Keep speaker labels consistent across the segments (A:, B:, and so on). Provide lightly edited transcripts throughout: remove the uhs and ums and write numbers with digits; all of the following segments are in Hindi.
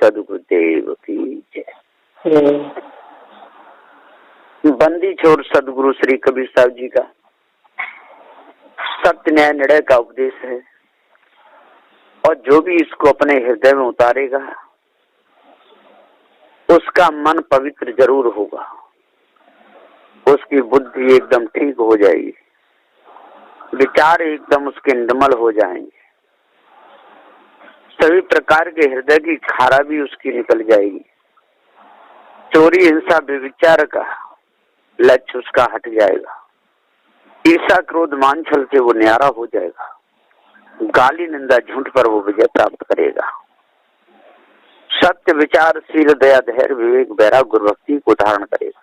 A: सदगुरुदेव की जय। बंदी छोड़ सदगुरु श्री कबीर साहब जी का सत्य न्याय निर्णय का उपदेश है, और जो भी इसको अपने हृदय में उतारेगा उसका मन पवित्र जरूर होगा, उसकी बुद्धि एकदम ठीक हो जाएगी, विचार एकदम उसके निर्मल हो जाएंगे, सभी प्रकार के हृदय की खराबी उसकी निकल जाएगी, चोरी हिंसा व्यभिचार का लक्ष्य उसका हट जाएगा, ईर्ष्या क्रोध मान छल से वो न्यारा हो जाएगा, गाली निंदा झूठ पर वो विजय प्राप्त करेगा, सत्य विचार शील दया धैर्य विवेक वैराग्य गुरु भक्ति को धारण करेगा।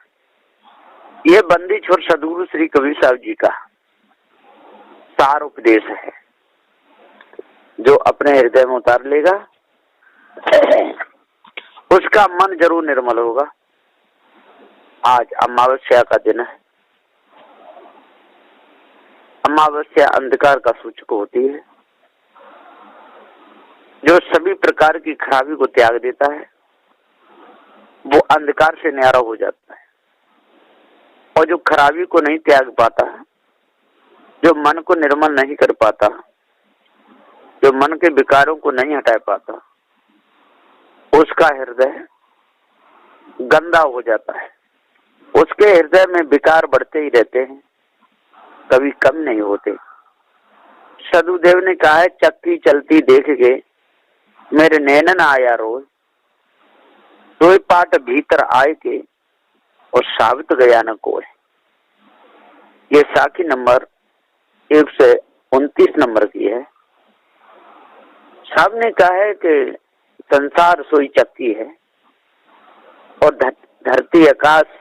A: ये बंदी छोड़ सदगुरु श्री कबीर साहब जी का सार उपदेश है, जो अपने हृदय में उतार लेगा उसका मन जरूर निर्मल होगा। आज अमावस्या का दिन है। अमावस्या अंधकार का सूचक होती है, जो सभी प्रकार की खराबी को त्याग देता है वो अंधकार से न्यारा हो जाता है, और जो खराबी को नहीं त्याग पाता, जो मन को निर्मल नहीं कर पाता, जो मन के विकारों को नहीं हटा पाता, उसका हृदय गंदा हो जाता है, उसके हृदय में विकार बढ़ते ही रहते हैं, कभी कम नहीं होते। सदगुरुदेव ने कहा है, चक्की चलती देख के मेरे नैनन आया रोज, दो पाट भीतर आए के और साबित गया न कोई। ये साखी नंबर 129 नंबर की है। साहब ने कहा है कि संसार सोई चक्की है और धरती आकाश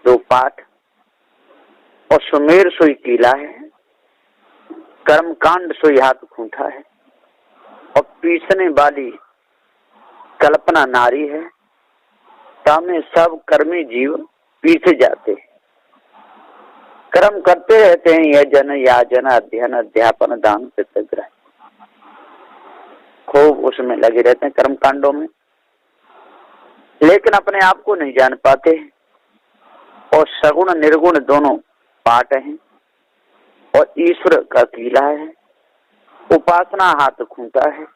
A: दो पाठ, और सुमेर सोई कीला है, कर्म कांड सोई हाथ खूंठा है, और पीसने वाली कल्पना नारी है, सामने सब कर्मी जीव पीछे जाते हैं, कर्म करते रहते हैं, यजन याजन अध्ययन अध्यापन दान पितृग्रह, खूब उसमें लगे रहते हैं कर्म कांडों में, लेकिन अपने आप को नहीं जान पाते, और सगुण निर्गुण दोनों पाठ हैं, और ईश्वर का कीला है, उपासना हाथ खूंटा है,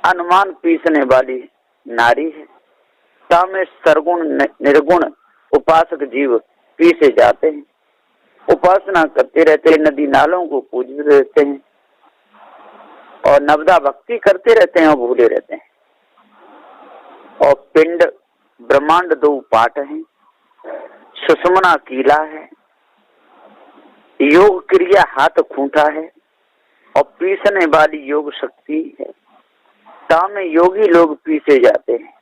A: अनुमान पीसने वाली नारी है, सामने सरगुण निर्गुण उपासक जीव पीसे जाते हैं, उपासना करते रहते हैं, नदी नालों को पूजते रहते हैं, और नवदा भक्ति करते रहते हैं और भूले रहते हैं, और पिंड ब्रह्मांड दो पाठ हैं, सुषमना कीला है, योग क्रिया हाथ खूंटा है, और पीसने वाली योग शक्ति है, सामने योगी लोग पीसे जाते हैं,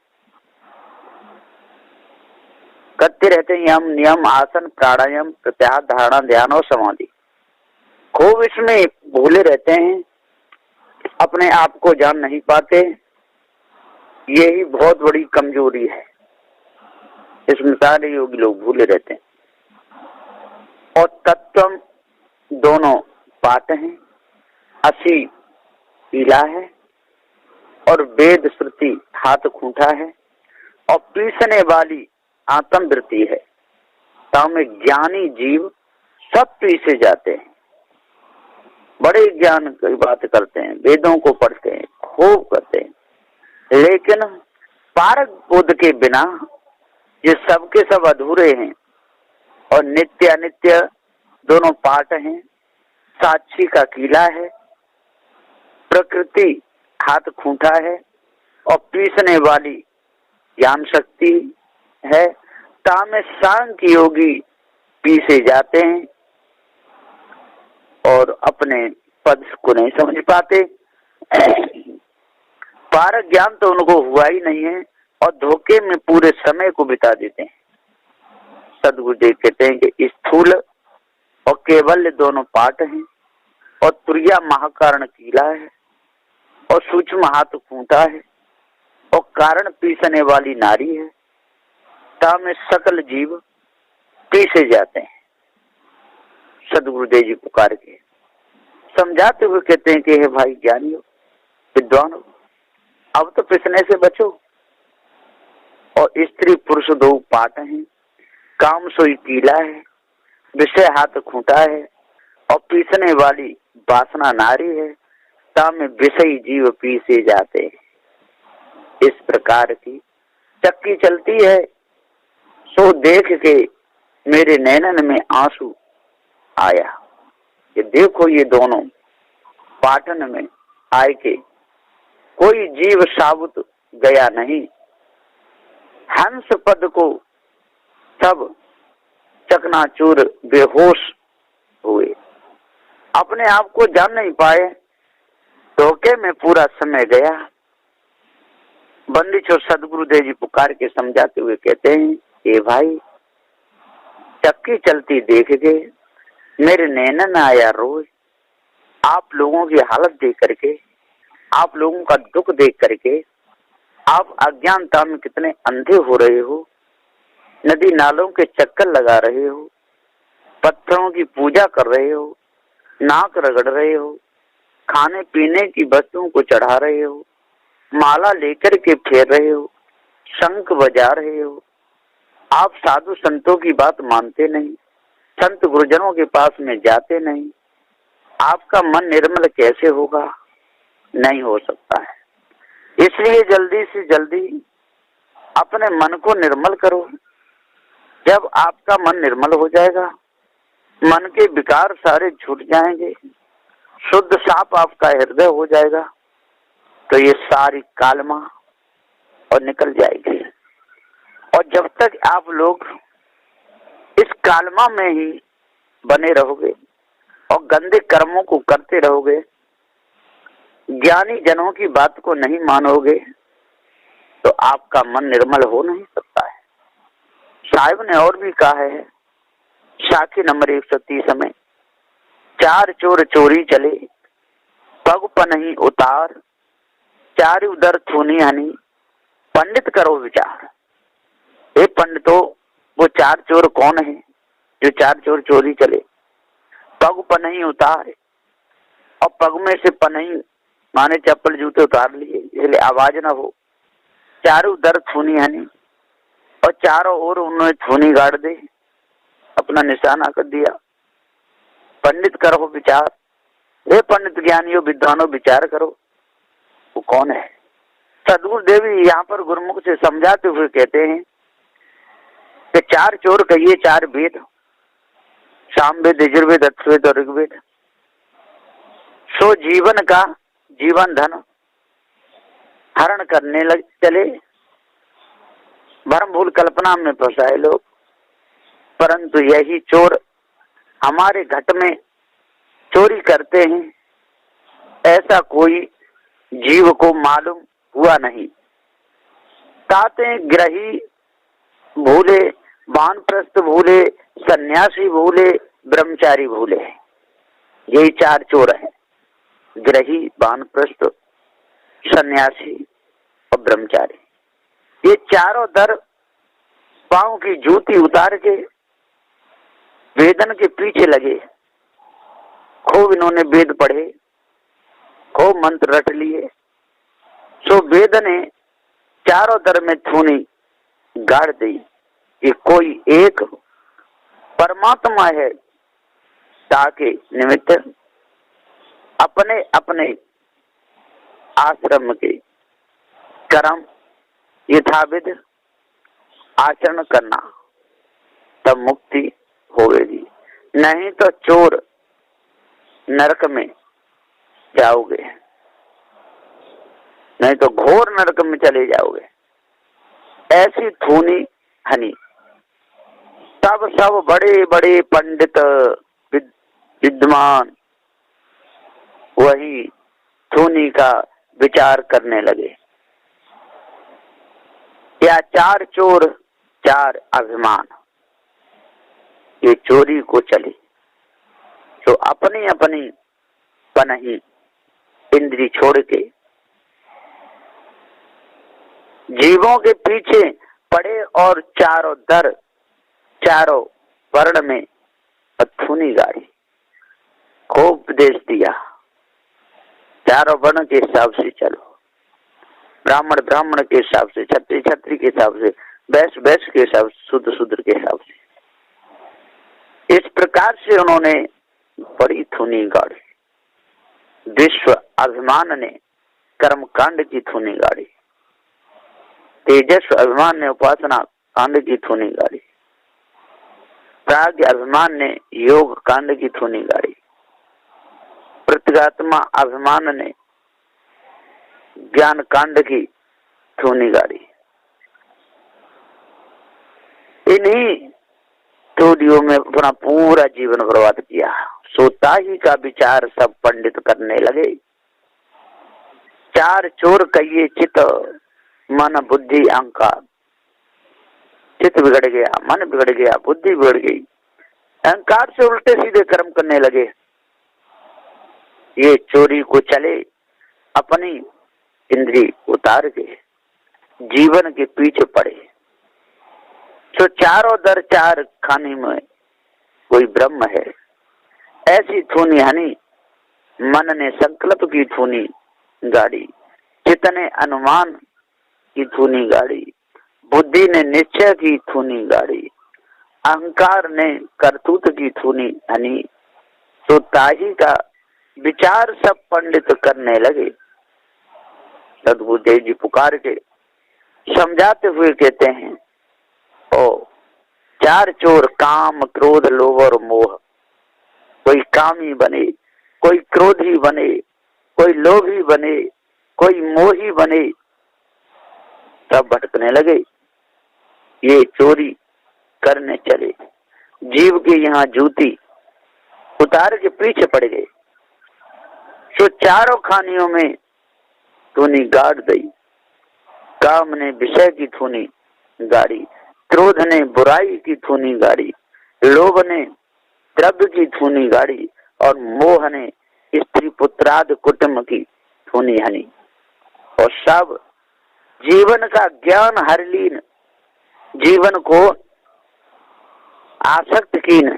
A: करते रहते हैं यम नियम आसन प्राणायाम प्रत्याहार धारणा ध्यान और समाधि, खूब इसमें भूले रहते हैं, अपने आप को जान नहीं पाते। यही बहुत बड़ी कमजोरी है, इसमें सारे योगी लोग भूले रहते हैं। और तत्वम दोनों पाठ हैं, 80 पीला है, और वेद श्रुति हाथ खूंटा है, और पीसने वाली आत्म वृत्ति है, सामने ज्ञानी जीव सब पीसे जाते हैं, बड़े ज्ञान की बात करते हैं, वेदों को पढ़ते हैं, खूब करते हैं, लेकिन पारक बोध के बिना ये सबके सब अधूरे हैं। और नित्य अनित्य दोनों पाठ हैं, साक्षी का कीला है, प्रकृति हाथ खूंटा है, और पीसने वाली ज्ञान शक्ति है, तामे सांख्य योगी पीसे जाते हैं और अपने पद को नहीं समझ पाते। पारक ज्ञान तो उनको हुआ ही नहीं है, और धोखे में पूरे समय को बिता देते हैं। सदगुरुदेव कहते हैं कि स्थूल और केवल दोनों पाठ हैं, और तुरिया महाकारण कीला है, और सूक्ष्म हाथ खूंटा है, और कारण पीसने वाली नारी है, में सकल जीव पीसे जाते हैं। सदगुरुदेव जी पुकार के समझाते हुए कहते हैं कि हे भाई ज्ञानी हो, विद्वान हो, अब तो पिसने से बचो। और स्त्री पुरुष दो पाट हैं, काम सोई कीला है, विषय हाथ खूंटा है, और पीसने वाली वासना नारी है, तामे विषयी जीव पीसे जाते। इस प्रकार की चक्की चलती है, सो देख के मेरे नैनन में आंसू आया। ये देखो, ये दोनों पाटन में आए के कोई जीव साबुत गया नहीं। हंस पद को सब चकनाचूर बेहोश हुए, अपने आप को जान नहीं पाए। धोखे में पूरा समय गया। बंदी छोर सदगुरुदेव जी पुकार के समझाते हुए कहते हैं, ए भाई, चक्की चलती देख के मेरे नैनन आया रोज। आप लोगों की हालत देख करके, आप लोगों का दुख देख करके, आप अज्ञानता में कितने अंधे हो रहे हो, नदी नालों के चक्कर लगा रहे हो, पत्थरों की पूजा कर रहे हो, नाक रगड़ रहे हो, खाने पीने की वस्तुओं को चढ़ा रहे हो, माला लेकर के फेर रहे हो, शंख बजा रहे हो। आप साधु संतों की बात मानते नहीं, संत गुरुजनों के पास में जाते नहीं। आपका मन निर्मल कैसे होगा? नहीं हो सकता है। इसलिए जल्दी से जल्दी अपने मन को निर्मल करो। जब आपका मन निर्मल हो जाएगा, मन के विकार सारे छूट जाएंगे, शुद्ध साफ आपका हृदय हो जाएगा, तो ये सारी कालमा और निकल जाएगी। और जब तक आप लोग इस कालमा में ही बने रहोगे और गंदे कर्मों को करते रहोगे, ज्ञानी जनों की बात को नहीं मानोगे, तो आपका मन निर्मल हो नहीं सकता है। साहिब ने और भी कहा है, साखी नंबर 130 में, चार चोर चोरी चले, पग पनही उतार, चार उदर थूनी हनी, पंडित करो विचार। हे पंडितों, वो चार चोर कौन है जो चार चोर चोरी चले? पग पनही उतार, और पग में से पनही माने चप्पल जूते उतार लिए, इसलिए आवाज ना हो। चारों दर थूनी हनी, और चारों ओर उन्होंने थूनी गाड़ दे, अपना निशाना कर दिया। पंडित करो विचार, हे पंडित ज्ञानियों विद्वानों विचार करो, वो कौन है? सदगुरु देवी यहाँ पर गुरुमुख से समझाते हुए कहते हैं कि चार चोर कहिए चार वेद, सामवेद, यजुर्वेद, अथर्ववेद और ऋग्वेद, सो जीवन का जीवन धन हरण करने लग चले। भ्रम भूल कल्पना में फंसाए लोग, परंतु यही चोर हमारे घट में चोरी करते हैं, ऐसा कोई जीव को मालूम हुआ नहीं। ताते ग्रही भूले, वानप्रस्थ भूले, सन्यासी भूले, ब्रह्मचारी भूले, यही चार चोर हैं। ग्रही, वानप्रस्थ, सन्यासी और ब्रह्मचारी, ये चारों दर पांव की जूती उतार के वेदन के पीछे लगे। खूब इन्होंने वेद पढ़े, खूब मंत्र रट लिए, सो वेद ने चारों दर में थूनी गाड़ दी कि कोई एक परमात्मा है, ताकि निमित्त अपने अपने आश्रम के कर्म यथाविध आचरण करना, तब मुक्ति होगी। नहीं तो चोर नरक में जाओगे, नहीं तो घोर नरक में चले जाओगे। ऐसी थूनी हनी। तब सब बड़े बड़े पंडित विद्वान वही थूनी का विचार करने लगे। या चार चोर चार अभिमान, ये चोरी को चले, तो अपनी अपनी पनही इंद्री छोड़ के जीवों के पीछे पड़े और चारों दर चारों वर्ण में अथुनी गाड़ी, खूब उपदेश दिया, चारों वर्ण के हिसाब से चलो। ब्राह्मण ब्राह्मण के हिसाब से, क्षत्रिय क्षत्रिय के हिसाब से, वैश्य वैश्य के हिसाब से, शूद्र शूद्र के हिसाब से। इस प्रकार से उन्होंने बड़ी धुनी गाड़ी। विश्व अभिमान ने कर्म कांड की धुनी गाड़ी, तेजस्व अभिमान ने उपासना कांड की धुनी गाड़ी, प्राज्ञ अभिमान ने योग कांड की धुनी गाड़ी, प्रत्यगात्मा अभिमान ने ज्ञान कांड की धुनी गाड़ी। इन्हीं टोलियों में अपना पूरा जीवन बर्बाद किया। सोता ही का विचार सब पंडित करने लगे। चार चोर कहिए चित मन बुद्धि अहंकार। चित बिगड़ गया, मन बिगड़ गया, बुद्धि बिगड़ गई, अहंकार से उल्टे सीधे कर्म करने लगे। ये चोरी को चले अपनी इंद्री उतार के जीवन के पीछे पड़े। तो चारों दर चार खाने में कोई ब्रह्म है, ऐसी धुनी हनी। मन ने संकल्प की धुनी गाड़ी, चित्त ने अनुमान की धुनी गाड़ी, बुद्धि ने निश्चय की धुनी गाड़ी, अहंकार ने करतूत की धुनी हनी। तो ताही का विचार सब पंडित करने लगे। सदगुरुदेव जी पुकार के समझाते हुए कहते हैं, ओ चार चोर काम क्रोध लोभ और मोह। कोई कामी बने, कोई क्रोधी बने, कोई लोभी बने, कोई मोही बने, सब भटकने लगे। ये चोरी करने चले, जीव के यहाँ जूती उतार के पीछे पड़ गए। तो चारों खानियों में धुनी गाड़ दी। काम ने विषय की धुनी गाड़ी, क्रोध ने बुराई की धुनी गाड़ी, लोभ ने द्रव्य की धुनी गाड़ी और मोह ने स्त्री पुत्रादि कुटुंब की धुनी हनी। और सब जीवन का ज्ञान हर लीन, जीवन को आसक्त कीन।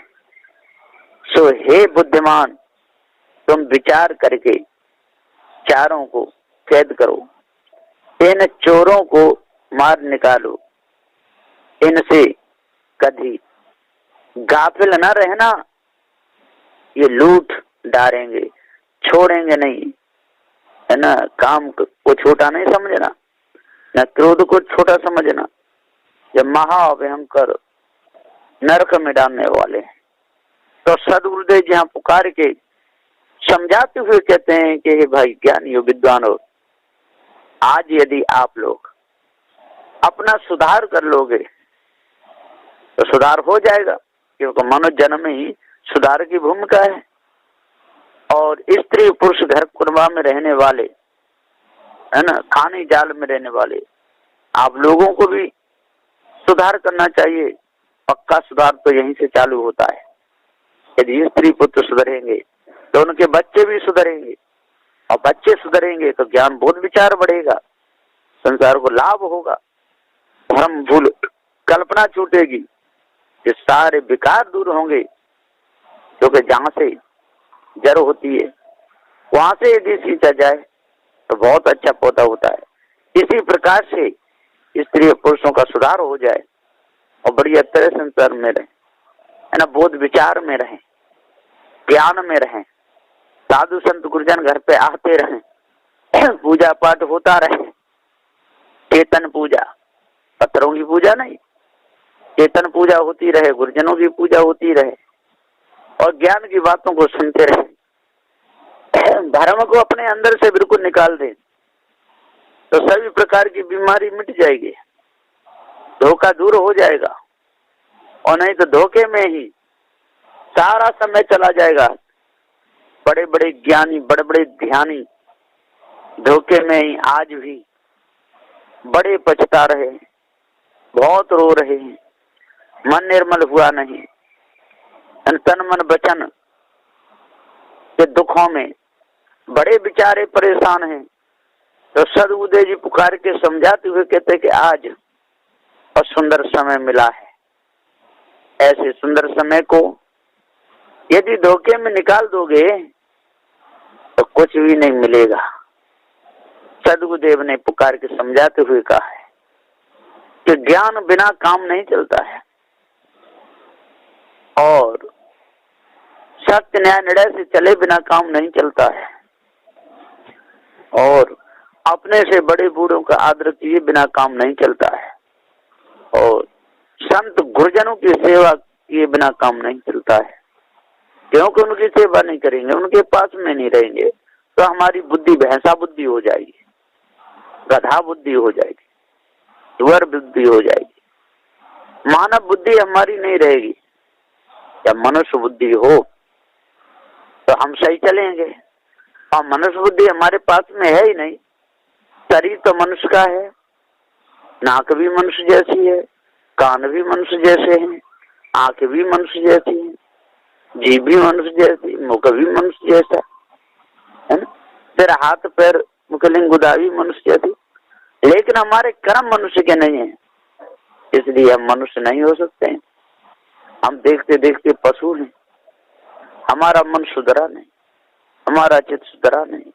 A: सो हे बुद्धिमान, तुम विचार करके चारों को कैद करो, इन चोरों को मार निकालो, इनसे कभी गाफिल न रहना। ये लूट डालेंगे, छोड़ेंगे नहीं, है ना। काम को छोटा नहीं समझना, न क्रोध को छोटा समझना। जब महाभयंकर नरक में डालने वाले। तो सदगुरुदेव जी यहाँ पुकार के समझाते हुए कहते हैं कि हे भाई ज्ञानियों विद्वानों, आज यदि आप लोग अपना सुधार कर लोगे तो सुधार हो जाएगा, क्योंकि मनुष्य जन्म में ही सुधार की भूमिका है। और स्त्री पुरुष घर कुटुंबा में रहने वाले, है ना, खाने जाल में रहने वाले आप लोगों को भी सुधार करना चाहिए। पक्का सुधार तो यहीं से चालू होता है। यदि स्त्री पुत्र सुधरेंगे तो उनके बच्चे भी सुधरेंगे, और बच्चे सुधरेंगे तो ज्ञान बोध विचार बढ़ेगा, संसार को लाभ होगा, भ्रम भूल कल्पना छूटेगी, ये सारे विकार दूर होंगे। क्योंकि जहाँ से जड़ होती है वहां से यदि सींचा जाए तो बहुत अच्छा पौधा होता है। इसी प्रकार से स्त्री पुरुषों का सुधार हो जाए और बढ़िया तरह संसार में रहे, है ना, बोध विचार में रहे, ज्ञान में रहे, साधु संत गुरुजन घर पे आते रहे, पूजा पाठ होता रहे, चेतन पूजा, पत्थरों की पूजा नहीं, चेतन पूजा होती रहे, गुरुजनों की पूजा होती रहे, और ज्ञान की बातों को सुनते रहे। धर्म को अपने अंदर से बिल्कुल निकाल दें तो सभी प्रकार की बीमारी मिट जाएगी, धोखा दूर हो जाएगा। और नहीं तो धोखे में ही सारा समय चला जाएगा। बड़े बड़े ज्ञानी, बड़े बड़े ध्यानी धोखे में ही आज भी बड़े पछता रहे, बहुत रो रहे हैं, मन निर्मल हुआ नहीं, तन मन वचन के दुखों में बड़े बेचारे परेशान हैं। तो सदगुरुदेव जी पुकार के समझाते हुए कहते कि आज और सुंदर समय मिला है। ऐसे सुंदर समय को यदि धोखे में निकाल दोगे तो कुछ भी नहीं मिलेगा। सद्गुरुदेव ने पुकार के समझाते हुए कहा है कि ज्ञान बिना काम नहीं चलता है और सत्य न्याय निर्णय से चले बिना काम नहीं चलता है और अपने से बड़े बूढ़ों का आदर किए बिना काम नहीं चलता है और संत गुरुजनों की सेवा किए बिना काम नहीं चलता है। क्योंकि उनकी सेवा नहीं करेंगे, उनके पास में नहीं रहेंगे तो हमारी बुद्धि भैंसा बुद्धि हो जाएगी, गधा बुद्धि हो जाएगी, सुअर बुद्धि हो जाएगी, मानव बुद्धि हमारी नहीं रहेगी। जब मनुष्य बुद्धि हो तो हम सही चलेंगे और मनुष्य बुद्धि हमारे पास में है ही नहीं। शरीर तो मनुष्य का है, नाक भी मनुष्य जैसी है, कान भी मनुष्य जैसे हैं, आंख भी मनुष्य जैसी है, जीभ भी मनुष्य जैसी, मुख भी मनुष्य जैसा है ना, फिर हाथ पैर मुखलिंग गुदा भी मनुष्य जैसी, लेकिन हमारे कर्म मनुष्य के नहीं है, इसलिए हम मनुष्य नहीं हो सकते हैं। हम देखते देखते पशु हैं, हमारा मन सुधरा नहीं, हमारा चित्त सुधरा नहीं,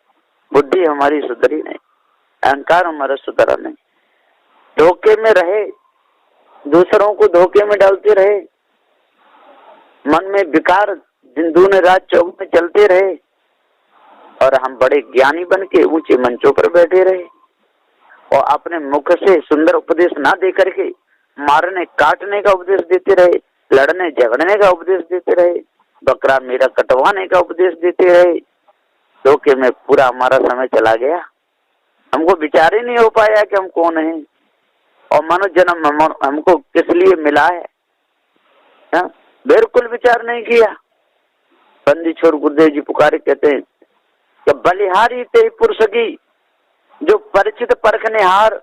A: बुद्धि हमारी सुधरी नहीं, अहंकार हमारा सुधरा नहीं, धोखे में रहे, दूसरों को धोखे में डालते रहे, मन में विकार दिन दूने रात चौक में चलते रहे और हम बड़े ज्ञानी बन के ऊंचे मंचों पर बैठे रहे और अपने मुख से सुंदर उपदेश ना दे करके मारने काटने का उपदेश देते रहे, लड़ने झगड़ने का उपदेश देते रहे, बकरा मेरा कटवाने का उपदेश देते रहे। धोखे में पूरा हमारा समय चला गया, हमको विचार ही नहीं हो पाया कि हम कौन हैं और मनुष्य जन्म हमको किस लिए मिला है, बिल्कुल विचार नहीं किया। बंदी छोर गुरुदेव जी पुकारे कहते हैं कि बलिहारी ते पुरुष की जो परिचित परखने हार,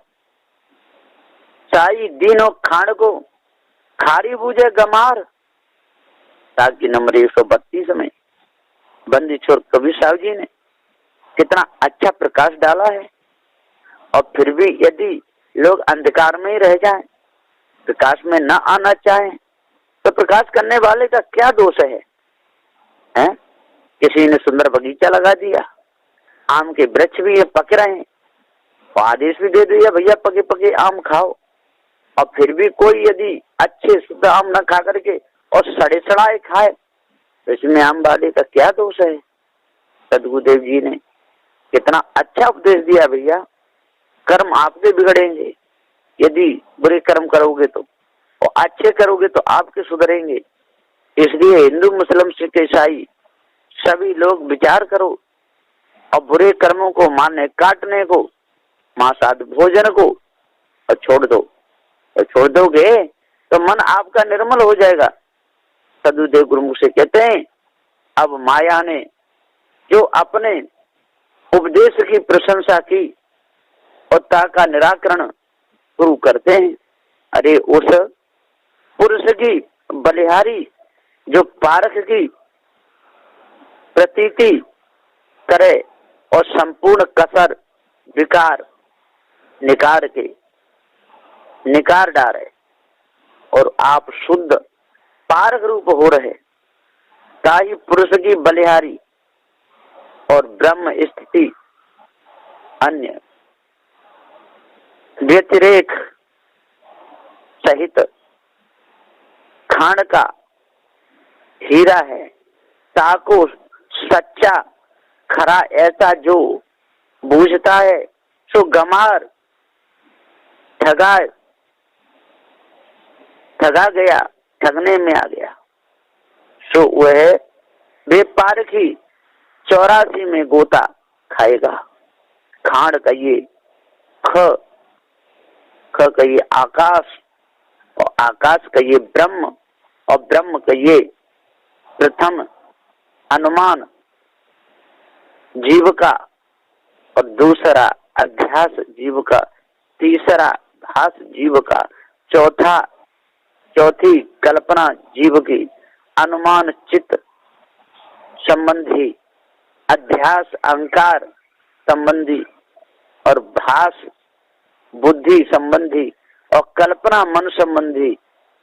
A: चाई दीनों खान को खारी बूझे गमार। ताकि नंबर 132 में बंदी छोर कबीर साहब जी ने कितना अच्छा प्रकाश डाला है और फिर भी यदि लोग अंधकार में ही रह जाएं, प्रकाश में न आना चाहें तो प्रकाश करने वाले का क्या दोष है, हैं? किसी ने सुंदर बगीचा लगा दिया, आम के वृक्ष भी ये पक रहे हैं तो आदेश भी दे दिया भैया पके पके आम खाओ, और फिर भी कोई यदि अच्छे शुद्ध आम न खा करके और सड़े सड़ाए खाए तो इसमें आम वाले का क्या दोष है। सद्गुरुदेव जी ने कितना अच्छा उपदेश दिया, भैया कर्म आपके बिगड़ेंगे, यदि बुरे कर्म करोगे तो, और अच्छे करोगे तो आपके सुधरेंगे। इसलिए हिंदू मुस्लिम सिख ईसाई सभी लोग विचार करो और बुरे कर्मों को मारने काटने को, मांसाहारी भोजन को और छोड़ दो, और छोड़ दोगे तो मन आपका निर्मल हो जाएगा। सद्गुरुदेव गुरुमुख से कहते हैं अब माया ने जो अपने उपदेश की प्रशंसा की और ता का निराकरण शुरू करते हैं, अरे उस पुरुष की बलिहारी जो पारख की प्रतीति करे और संपूर्ण कसर विकार निकार डाले और आप शुद्ध पारक रूप हो रहे, ताही पुरुष की बलिहारी और ब्रह्म स्थिति अन्य व्यतिरेक सहित खान का हीरा है, ताको सच्चा खरा ऐसा जो बूझता है सो गमार ठगा गया, ठगने में आ गया। सो वह बेपारखी 84 में गोता खाएगा। खान कहिए ख कहिए आकाश और आकाश कहिए ब्रह्म और ब्रह्म कहिए प्रथम अनुमान जीव का और दूसरा अध्यास जीव का, तीसरा भास जीव का, चौथी कल्पना जीव की, अनुमान चित्त संबंधी, अध्यास अहंकार संबंधी और भास बुद्धि संबंधी और कल्पना मन संबंधी।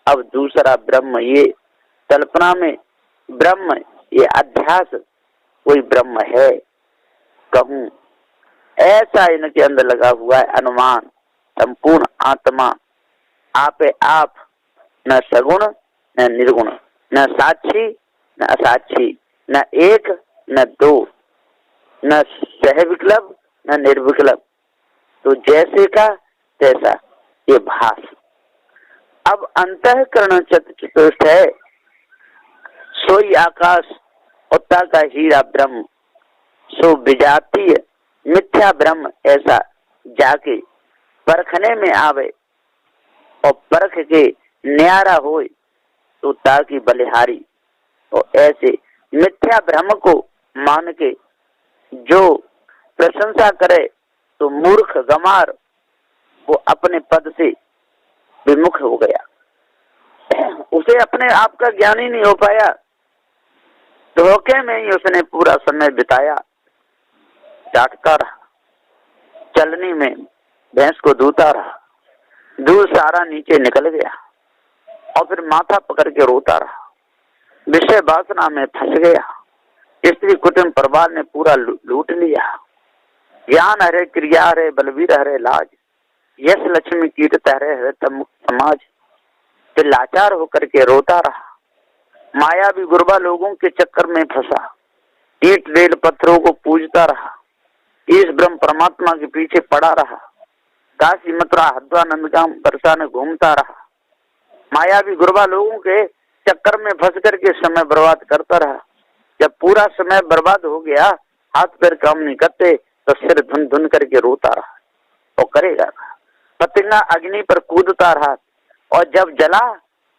A: अब दूसरा ब्रह्म, ये कल्पना में ब्रह्म, ये अध्यास कोई ब्रह्म है कहूं ऐसा इनके अंदर लगा हुआ है अनुमान। संपूर्ण आत्मा आपे आप, न सगुण न निर्गुण, न साक्षी न असाक्षी, न एक न दो, न सहविकल्प न निर्विकल्प, तो जैसे का तैसा ये भास। अब अंतःकरण चतुष्ट है, सोई आकाश उत्ता का हीरा ब्रह्म, सो विजातीय मिथ्या ब्रह्म ऐसा जाके परखने में आवे और परख के न्यारा होए तो ताकि बलिहारी। और ऐसे मिथ्या ब्रह्म को मान के जो प्रशंसा करे तो मूर्ख गमार वो अपने पद से विमुख हो गया, उसे अपने आप का ज्ञान ही नहीं हो पाया, धोखे में ही उसने पूरा समय बिताया, डांटता रहा, चलनी में भैंस को दूता रहा, दूध सारा नीचे निकल गया और फिर माथा पकड़ के रोता रहा, विषय वासना में फंस गया, स्त्री कुटुंब परिवार ने पूरा लूट लिया, ज्ञान हरे क्रिया हरे बलवीर हरे लाज, यश लक्ष्मी कीर्त हरे हरे तम समाज। फिर लाचार होकर के रोता रहा, माया भी गुरबा लोगों के चक्कर में फंसा, ईंट रेल पत्थरों को पूजता रहा, इस ब्रह्म परमात्मा के पीछे पड़ा रहा, काशी मथुरा हरिद्वार नंदगाम बरसा में घूमता रहा, माया भी गुरबा लोगों के चक्कर में फंस करके समय बर्बाद करता रहा। जब पूरा समय बर्बाद हो गया, हाथ पैर काम नहीं करते, तो सिर धुन धुन करके रोता रहा और करेगा। पतिंगा अग्नि पर कूदता रहा और जब जला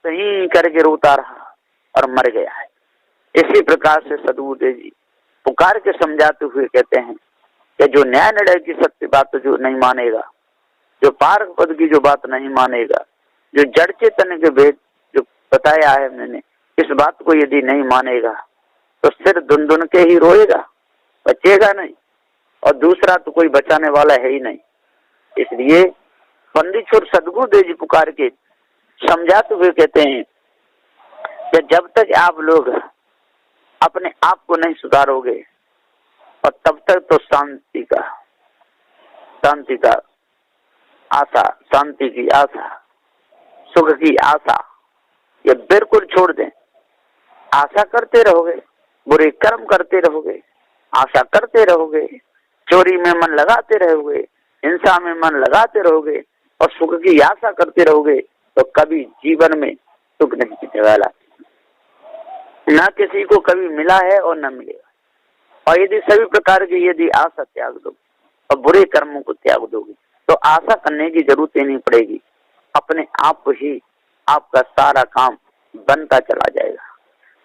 A: तो ही करके रोता रहा और मर गया है। इसी प्रकार से सदगुरुदेव जी पुकार के समझाते हुए कहते हैं कि जो न्याय निर्णय की सत्य बात जो नहीं मानेगा, जो पारक पद की जो बात नहीं मानेगा, जो जड़ चेतन के भेद जो बताया है मैंने, इस बात को यदि नहीं मानेगा तो सिर धुन धुन के ही रोएगा, बचेगा नहीं, और दूसरा तो कोई बचाने वाला है ही नहीं। इसलिए पंडित छोर सदगुरुदेव जी पुकार के समझाते हुए कहते हैं कि जब तक आप लोग अपने आप को नहीं सुधारोगे और तब तक तो शांति का आशा, शांति की आशा, सुख की आशा ये बिल्कुल छोड़ दें। आशा करते रहोगे, बुरे कर्म करते रहोगे, आशा करते रहोगे, चोरी में मन लगाते रहोगे, हिंसा में मन लगाते रहोगे और सुख की आशा करते रहोगे, तो कभी जीवन में सुख नहीं मिलने वाला, ना किसी को कभी मिला है और न मिलेगा। और यदि सभी प्रकार की यदि आशा त्याग दो और बुरे कर्मों को त्याग दोगे तो आशा करने की जरूरत ही नहीं पड़ेगी, अपने आप ही आपका सारा काम बनता चला जाएगा।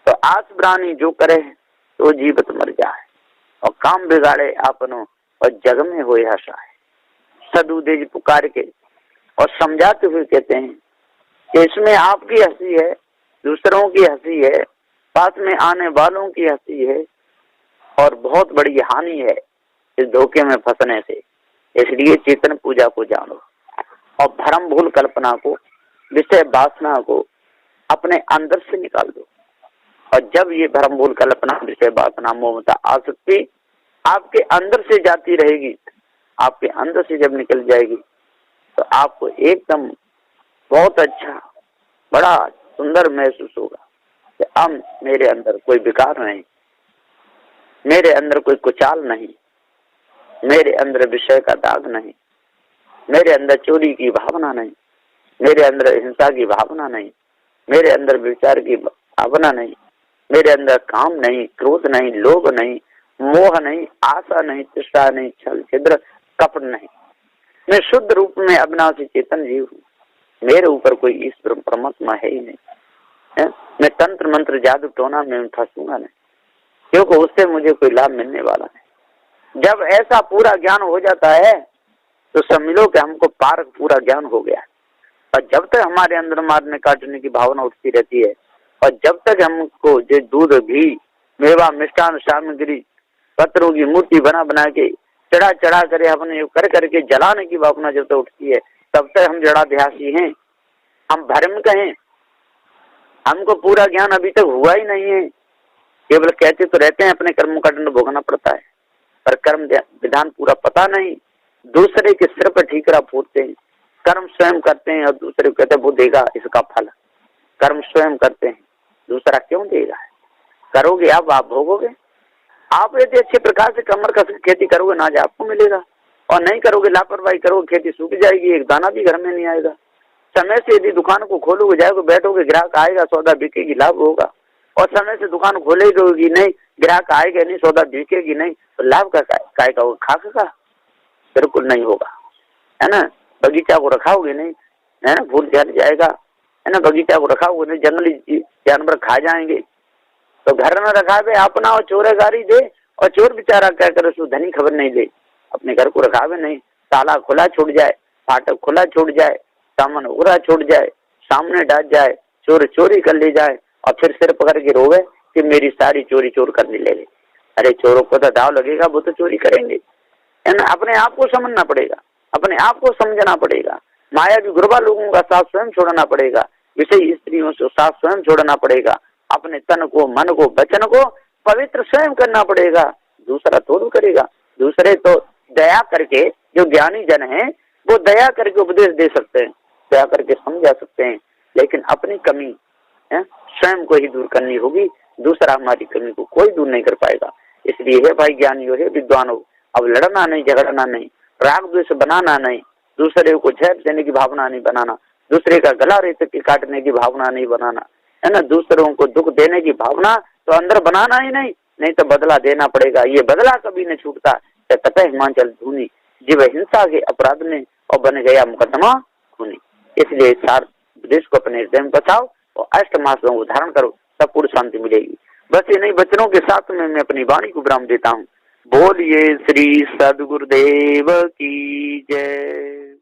A: तो आस प्राणी जो करे तो जीवित मर जाए और काम बिगाड़े आपनो और जग में हो आशा है। सदगुरुदेव जी पुकार के और समझाते हुए कहते हैं कि इसमें आपकी हंसी है, दूसरों की हंसी है, पास में आने वालों की हंसी है और बहुत बड़ी हानि है इस धोखे में फंसने से। इसलिए चेतन पूजा को जानो और भ्रम भूल कल्पना को, विषय वासना को अपने अंदर से निकाल दो। और जब ये भ्रम भूल कल्पना, विषय वासना, मोहता, आसक्ति आपके अंदर से जाती रहेगी, आपके अंदर से जब निकल जाएगी तो आपको एकदम बहुत अच्छा, बड़ा सुंदर महसूस होगा कि अब मेरे अंदर कोई विकार नहीं, मेरे अंदर कोई कुचाल नहीं, मेरे अंदर विषय का दाग नहीं, मेरे अंदर चोरी की भावना नहीं, मेरे अंदर हिंसा की भावना नहीं, मेरे अंदर विचार की भावना नहीं, मेरे अंदर काम नहीं, क्रोध नहीं, लोभ नहीं, मोह नहीं, आशा नहीं, तृष्णा नहीं, छल छिद्र कपट नहीं। मैं शुद्ध रूप में अविनाशी चेतन जीव हूँ, मेरे ऊपर कोई ईश्वर परमात्मा है ही नहीं है? मैं तंत्र मंत्र जादू टोना में फंसूंगा नहीं, क्योंकि उससे मुझे कोई लाभ मिलने वाला नहीं। जब ऐसा पूरा ज्ञान हो जाता है तो समझ कि हमको पार पूरा ज्ञान हो गया। और जब तक हमारे अंदर मारने काटने की भावना उठती रहती है और जब तक हमको जो दूध, घी, मेवा, मिष्ठान सामग्री, पत्थरों की मूर्ति बना बना के चढ़ा चढ़ा कर अपने कर करके जलाने की भावना जब तक उठती है, तब तक हम जड़ाध्यासी हैं, हम भ्रम कहें, हमको पूरा ज्ञान अभी तक हुआ ही नहीं है। केवल कहते तो रहते हैं, अपने कर्मों का दंड भोगना पड़ता है। पर कर्म विधान पूरा पता नहीं, दूसरे के सिर पर ठीकरा फोड़ते हैं। कर्म स्वयं करते हैं और दूसरे को कहते हैं वो देगा इसका फल। कर्म स्वयं करते हैं, दूसरा क्यों देगा? करोगे आप भोगोगे। आप यदि अच्छे प्रकार से कमर कस खेती करोगे अनाज आपको मिलेगा, और नहीं करोगे, लापरवाही करोगे, खेती सूख जाएगी, एक दाना भी घर में नहीं आएगा। समय से यदि दुकान को खोलोगे, जाओगे, बैठोगे, ग्राहक आएगा, सौदा बिकेगी, लाभ होगा। और समय से दुकान खोलेगी नहीं, ग्राहक आएगा नहीं, सौदा बिकेगी नहीं, तो लाभ का काय का होगा? खाक का बिल्कुल नहीं होगा, है ना। बगीचा को रखाओगे नहीं, है ना, फूल झड़ जाएगा, है ना। बगीचा को रखाओगे नहीं, जंगली जानवर खा जाएंगे। तो घर न रखावे अपना और चोरेगारी दे, और चोर बेचारा क्या करे, उसको धनी खबर नहीं दे। अपने घर को रखावे नहीं, ताला खुला छूट जाए, फाटक खुला छूट जाए, सामान उगरा छूट जाए, सामने डाल जाए, चोर चोरी कर ले जाए, और फिर सिर पकड़ के रोवे कि मेरी सारी चोरी चोर करने लगे। अरे चोरों को तो दाव लगेगा, वो तो चोरी करेंगे, है ना। अपने आप को समझना पड़ेगा, अपने आप को समझना पड़ेगा। माया भी गुरबा लोगों का साथ स्वयं छोड़ना पड़ेगा, विषय स्त्रियों से साथ स्वयं छोड़ना पड़ेगा। अपने तन को, मन को, वचन को पवित्र स्वयं करना पड़ेगा, दूसरा थोड़ा करेगा। दूसरे तो दया करके, जो ज्ञानी जन है वो दया करके उपदेश दे सकते हैं, दया करके समझा सकते हैं, लेकिन अपनी कमी है स्वयं को ही दूर करनी होगी, दूसरा हमारी कमी को कोई दूर नहीं कर पाएगा। इसलिए है भाई ज्ञानियों, है विद्वानों, अब लड़ना नहीं, झगड़ना नहीं, राग द्वेष बनाना नहीं, दूसरे को झेप देने की भावना नहीं बनाना, दूसरे का गला रेत के काटने की भावना नहीं बनाना, है ना। दूसरों को दुख देने की भावना तो अंदर बनाना ही नहीं, नहीं तो बदला देना पड़ेगा। ये बदला कभी नहीं छूटता। ततः हिमाचल धूनी जीव हिंसा के अपराध में और बन गया मुकदमा खूनी। इसलिए सार देश को अपने हृदय में बचाओ और अष्ट मासों को धारण करो, सब पूर्ण शांति मिलेगी। बस ये नहीं वचनों के साथ में मैं अपनी वाणी को विराम देता हूँ। बोलिए श्री सद्गुरुदेव की जय।